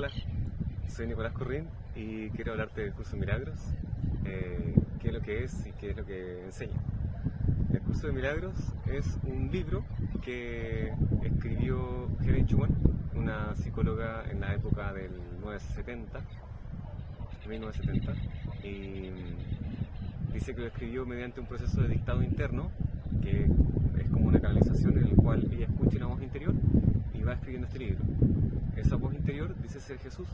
Hola, soy Nicolás Corrín y quiero hablarte del curso de Milagros, qué es lo que es y qué es lo que enseña. El curso de Milagros es un libro que escribió Helen Schumann, una psicóloga en la época del 1970, y dice que lo escribió mediante un proceso de dictado interno, que es como una canalización en el cual ella escucha una voz interior y va escribiendo este libro. Esa voz interior dice ser Jesús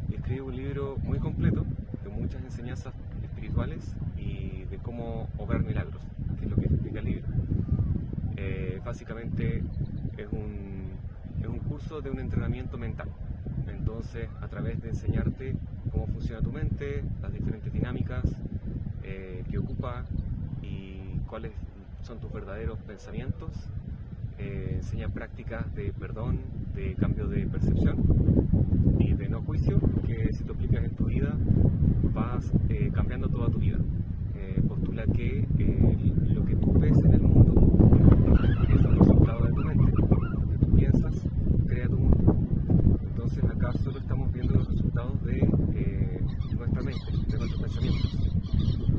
y escribe un libro muy completo de muchas enseñanzas espirituales y de cómo obrar milagros, que es lo que explica el libro. Básicamente es un curso de un entrenamiento mental. Entonces, a través de enseñarte cómo funciona tu mente, las diferentes dinámicas que ocupa y cuáles son tus verdaderos pensamientos, enseña prácticas de perdón, de cambio de percepción y de no juicio, que si tú aplicas en tu vida vas cambiando toda tu vida. Postula que lo que tú ves en el mundo es el resultado de tu mente. Lo que tú piensas crea tu mundo. Entonces acá solo estamos viendo los resultados de nuestra mente, de nuestros pensamientos.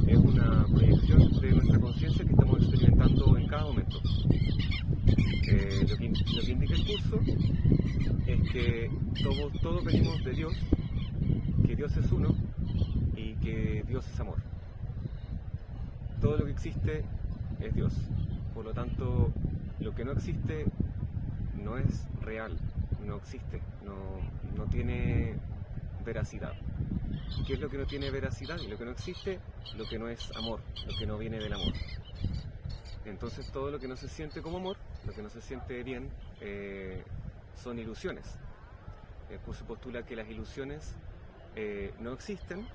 Es una proyección de nuestra conciencia que estamos experimentando en cada momento. Lo que indica el curso es que todos venimos de Dios, que Dios es uno y que Dios es amor. Todo lo que existe es Dios. Por lo tanto, lo que no existe no es real, no existe, no tiene veracidad. ¿Qué es lo que no tiene veracidad? Y lo que no existe, lo que no es amor, lo que no viene del amor. Entonces todo lo que no se siente como amor, lo que no se siente bien, son ilusiones. El curso postula que las ilusiones no existen,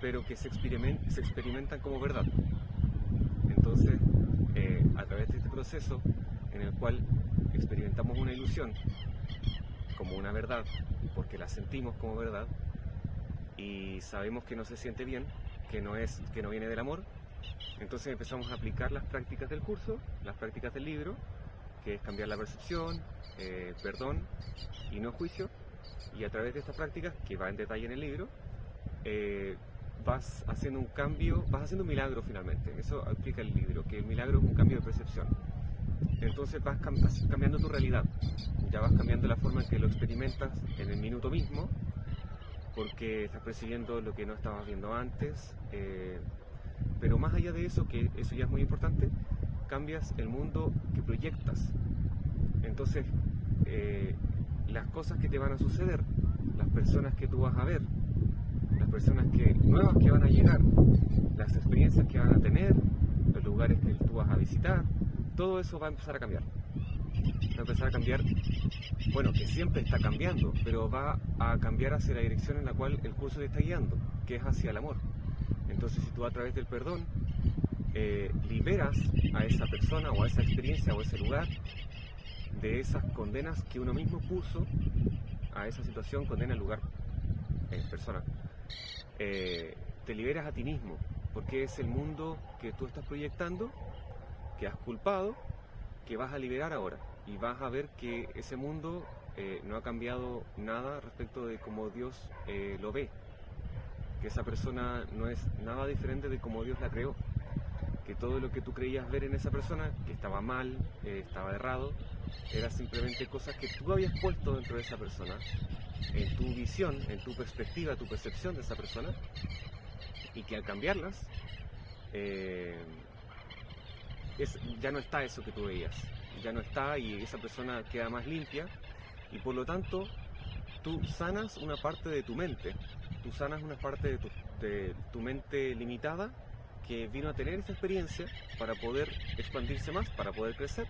pero que se experimentan como verdad. Entonces, a través de este proceso en el cual experimentamos una ilusión como una verdad, porque la sentimos como verdad, y sabemos que no se siente bien, que no viene del amor, entonces empezamos a aplicar las prácticas del curso, las prácticas del libro, que es cambiar la percepción, perdón y no juicio, y a través de estas prácticas, que va en detalle en el libro, vas haciendo un cambio, vas haciendo un milagro finalmente. Eso explica el libro, que el milagro es un cambio de percepción. Entonces vas cambiando tu realidad, ya vas cambiando la forma en que lo experimentas en el minuto mismo, porque estás percibiendo lo que no estabas viendo antes, pero más allá de eso, que eso ya es muy importante, cambias el mundo que proyectas. Entonces, las cosas que te van a suceder, las personas que tú vas a ver, las personas nuevas que van a llegar, las experiencias que van a tener, los lugares que tú vas a visitar, todo eso va a empezar a cambiar. Va a empezar a cambiar, bueno, que siempre está cambiando, pero va a cambiar hacia la dirección en la cual el curso te está guiando, que es hacia el amor. Entonces, si tú a través del perdón liberas a esa persona o a esa experiencia o a ese lugar de esas condenas que uno mismo puso a esa situación, condena al lugar, persona, te liberas a ti mismo, porque es el mundo que tú estás proyectando, que has culpado, que vas a liberar ahora, y vas a ver que ese mundo no ha cambiado nada respecto de cómo Dios lo ve, que esa persona no es nada diferente de cómo Dios la creó, que todo lo que tú creías ver en esa persona, que estaba mal, estaba errado, era simplemente cosas que tú habías puesto dentro de esa persona, en tu visión, en tu perspectiva, tu percepción de esa persona, y que al cambiarlas, ya no está eso que tú veías, ya no está, y esa persona queda más limpia, y por lo tanto tú sanas una parte de tu mente, tú sanas una parte de tu mente limitada, que vino a tener esa experiencia para poder expandirse más, para poder crecer,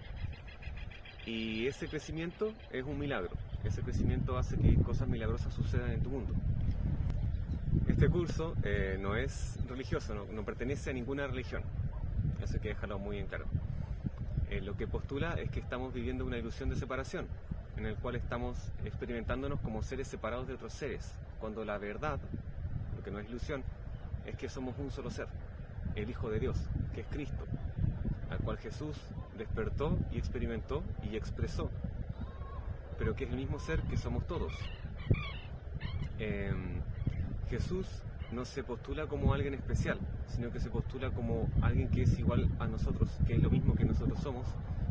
y ese crecimiento es un milagro. Ese crecimiento hace que cosas milagrosas sucedan en tu mundo. Este curso no es religioso, no pertenece a ninguna religión, eso hay que dejarlo muy en claro. Lo que postula es que estamos viviendo una ilusión de separación, en el cual estamos experimentándonos como seres separados de otros seres, cuando la verdad, lo que no es ilusión, es que somos un solo ser, el Hijo de Dios, que es Cristo, al cual Jesús despertó y experimentó y expresó, pero que es el mismo ser que somos todos. Jesús no se postula como alguien especial, sino que se postula como alguien que es igual a nosotros, que es lo mismo que nosotros somos,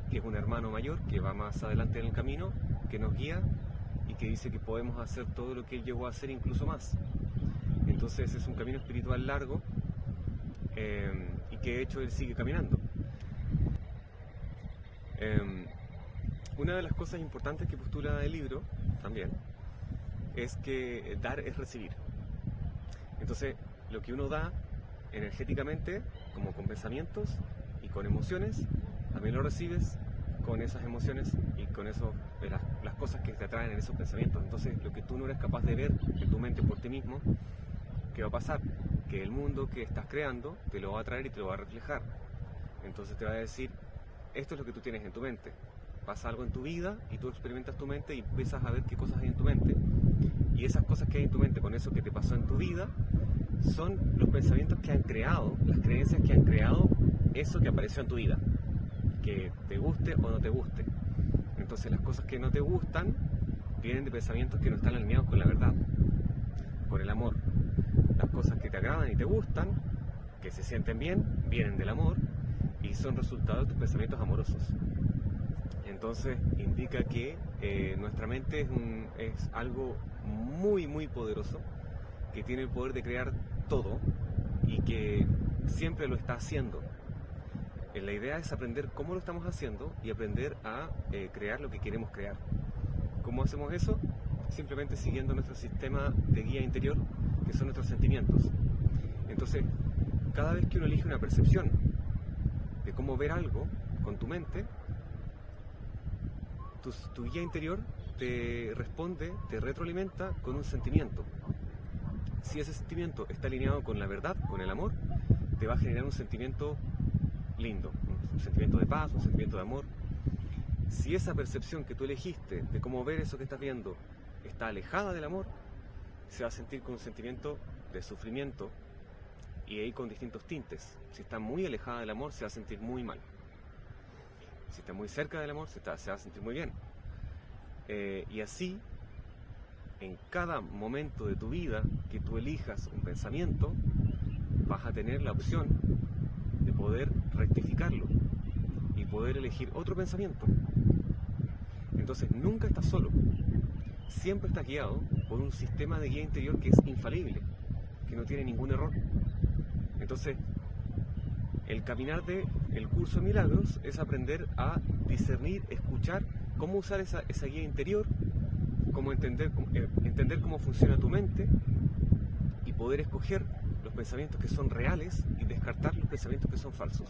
que es un hermano mayor, que va más adelante en el camino, que nos guía y que dice que podemos hacer todo lo que Él llegó a hacer, incluso más. Entonces es un camino espiritual largo y que de hecho Él sigue caminando. Una de las cosas importantes que postula el libro también es que dar es recibir. Entonces, lo que uno da energéticamente, como con pensamientos y con emociones, también lo recibes con esas emociones y con eso, las cosas que te atraen en esos pensamientos. Entonces, lo que tú no eres capaz de ver en tu mente por ti mismo, ¿qué va a pasar? Que el mundo que estás creando te lo va a traer y te lo va a reflejar. Entonces te va a decir, esto es lo que tú tienes en tu mente. Pasa algo en tu vida y tú experimentas tu mente y empiezas a ver qué cosas hay en tu mente. Y esas cosas que hay en tu mente con eso que te pasó en tu vida son los pensamientos que han creado, las creencias que han creado eso que apareció en tu vida, que te guste o no te guste. Entonces las cosas que no te gustan vienen de pensamientos que no están alineados con la verdad, con el amor. Las cosas que te agradan y te gustan, que se sienten bien, vienen del amor y son resultado de tus pensamientos amorosos. Entonces indica que nuestra mente es algo muy muy poderoso, que tiene el poder de crear todo y que siempre lo está haciendo. La idea es aprender cómo lo estamos haciendo y aprender a crear lo que queremos crear. ¿Cómo hacemos eso? Simplemente siguiendo nuestro sistema de guía interior, que son nuestros sentimientos. Entonces, cada vez que uno elige una percepción de cómo ver algo con tu mente, tu guía interior te responde, te retroalimenta con un sentimiento. Si ese sentimiento está alineado con la verdad, con el amor, te va a generar un sentimiento lindo, un sentimiento de paz, un sentimiento de amor. Si esa percepción que tú elegiste de cómo ver eso que estás viendo está alejada del amor, se va a sentir con un sentimiento de sufrimiento y ahí con distintos tintes. Si está muy alejada del amor, se va a sentir muy mal. Si está muy cerca del amor, se va a sentir muy bien. Y así, en cada momento de tu vida que tú elijas un pensamiento, vas a tener la opción de poder rectificarlo y poder elegir otro pensamiento. Entonces nunca estás solo, siempre estás guiado por un sistema de guía interior que es infalible, que no tiene ningún error. Entonces, el caminar del curso de milagros es aprender a discernir, escuchar, cómo usar esa guía interior, cómo entender cómo funciona tu mente y poder escoger los pensamientos que son reales y descartar los pensamientos que son falsos.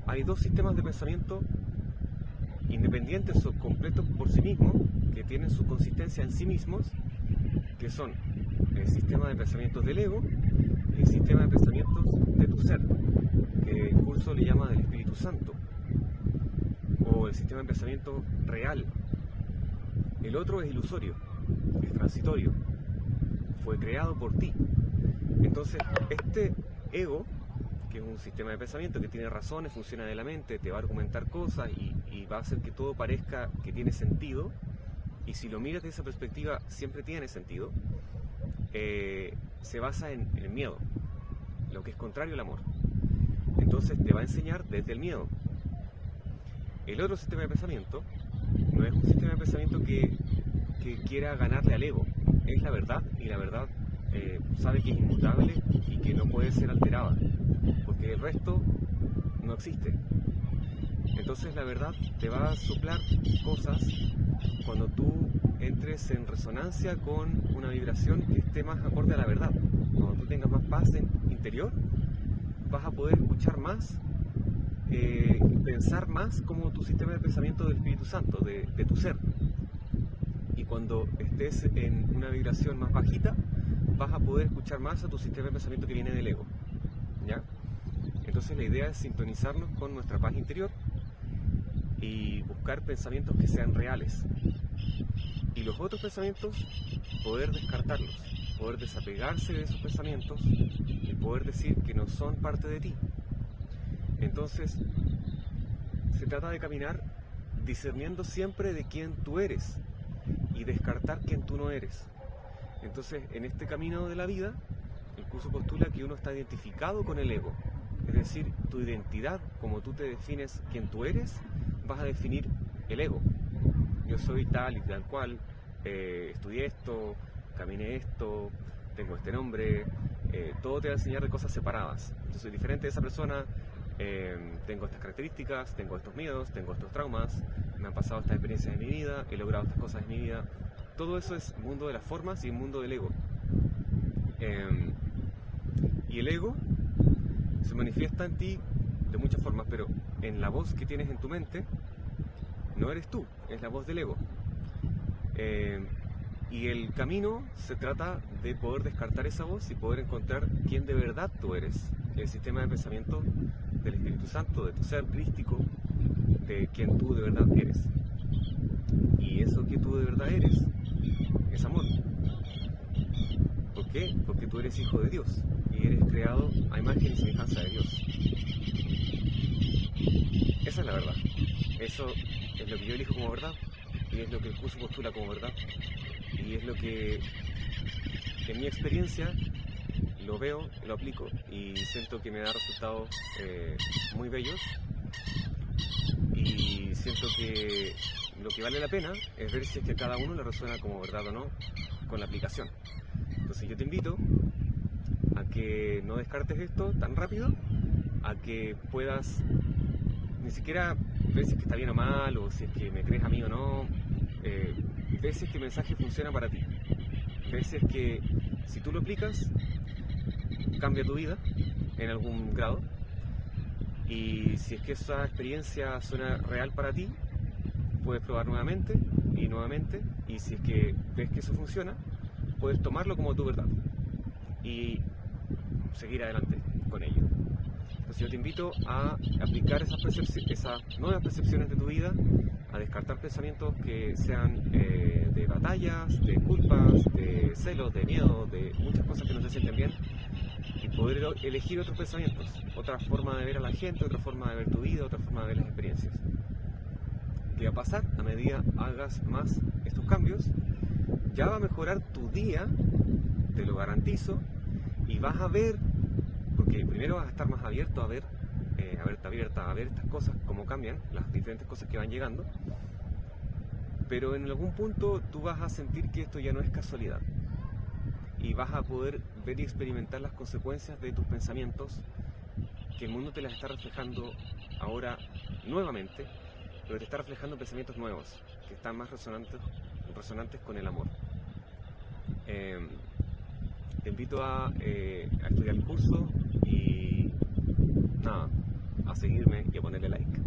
Hay dos sistemas de pensamiento independientes o completos por sí mismos, que tienen su consistencia en sí mismos, que son el sistema de pensamientos del ego y el sistema de pensamientos de tu ser, que el curso le llama del Espíritu Santo, o el sistema de pensamiento real. El otro es ilusorio, es transitorio, fue creado por ti. Entonces, este ego, que es un sistema de pensamiento que tiene razones, funciona de la mente, te va a argumentar cosas y va a hacer que todo parezca que tiene sentido, y si lo miras de esa perspectiva siempre tiene sentido, se basa en el miedo, lo que es contrario al amor. Entonces te va a enseñar desde el miedo. El otro sistema de pensamiento no es un sistema de pensamiento que quiera ganarle al ego, es la verdad, y la verdad sabe que es inmutable y que no puede ser alterada, porque el resto no existe. Entonces la verdad te va a soplar cosas cuando tú entres en resonancia con una vibración que esté más acorde a la verdad. Cuando tú tengas más paz interior, vas a poder escuchar más, pensar más como tu sistema de pensamiento del Espíritu Santo, de tu ser. Y cuando estés en una vibración más bajita, vas a poder escuchar más a tu sistema de pensamiento que viene del ego, ¿ya? Entonces la idea es sintonizarnos con nuestra paz interior y buscar pensamientos que sean reales. Y los otros pensamientos, poder descartarlos, poder desapegarse de esos pensamientos y poder decir que no son parte de ti. Entonces, se trata de caminar discerniendo siempre de quién tú eres y descartar quien tú no eres. Entonces, en este camino de la vida, el curso postula que uno está identificado con el ego. Es decir, tu identidad, como tú te defines quién tú eres, vas a definir el ego. Yo soy tal y tal cual, estudié esto, caminé esto, tengo este nombre, todo te va a enseñar de cosas separadas. Yo soy diferente de esa persona, tengo estas características, tengo estos miedos, tengo estos traumas, me han pasado estas experiencias en mi vida, he logrado estas cosas en mi vida. Todo eso es mundo de las formas y mundo del ego. Y el ego se manifiesta en ti de muchas formas, pero en la voz que tienes en tu mente no eres tú, es la voz del ego. Y el camino se trata de poder descartar esa voz y poder encontrar quién de verdad tú eres, el sistema de pensamiento del Espíritu Santo, de tu ser crístico, de quién tú de verdad eres. Y eso que tú de verdad eres es amor. ¿Por qué? Porque tú eres hijo de Dios y eres creado a imagen y semejanza de Dios. Esa es la verdad. Eso es lo que yo elijo como verdad y es lo que el curso postula como verdad y es lo que en mi experiencia lo veo, lo aplico y siento que me da resultados muy bellos y siento que lo que vale la pena es ver si es que a cada uno le resuena como verdad o no con la aplicación. Entonces yo te invito a que no descartes esto tan rápido, a que puedas ni siquiera ver si es que está bien o mal, o si es que me crees a mí o no, ver si es que el mensaje funciona para ti, ver si es que si tú lo aplicas, cambia tu vida en algún grado, y si es que esa experiencia suena real para ti, puedes probar nuevamente, y si es que ves que eso funciona, puedes tomarlo como tu verdad y seguir adelante con ello. Entonces yo te invito a aplicar esas nuevas percepciones de tu vida, a descartar pensamientos que sean de batallas, de culpas, de celos, de miedo, de muchas cosas que no se sienten bien, y poder elegir otros pensamientos, otra forma de ver a la gente, otra forma de ver tu vida, otra forma de ver las experiencias. ¿Qué va a pasar? A medida hagas más estos cambios, ya va a mejorar tu día, te lo garantizo, y vas a ver, porque primero vas a estar más abierta a ver estas cosas, cómo cambian, las diferentes cosas que van llegando, pero en algún punto tú vas a sentir que esto ya no es casualidad, y vas a poder ver y experimentar las consecuencias de tus pensamientos, que el mundo te las está reflejando ahora nuevamente, pero te está reflejando pensamientos nuevos, que están más resonantes con el amor. Te invito a estudiar el curso y nada, a seguirme y a ponerle like.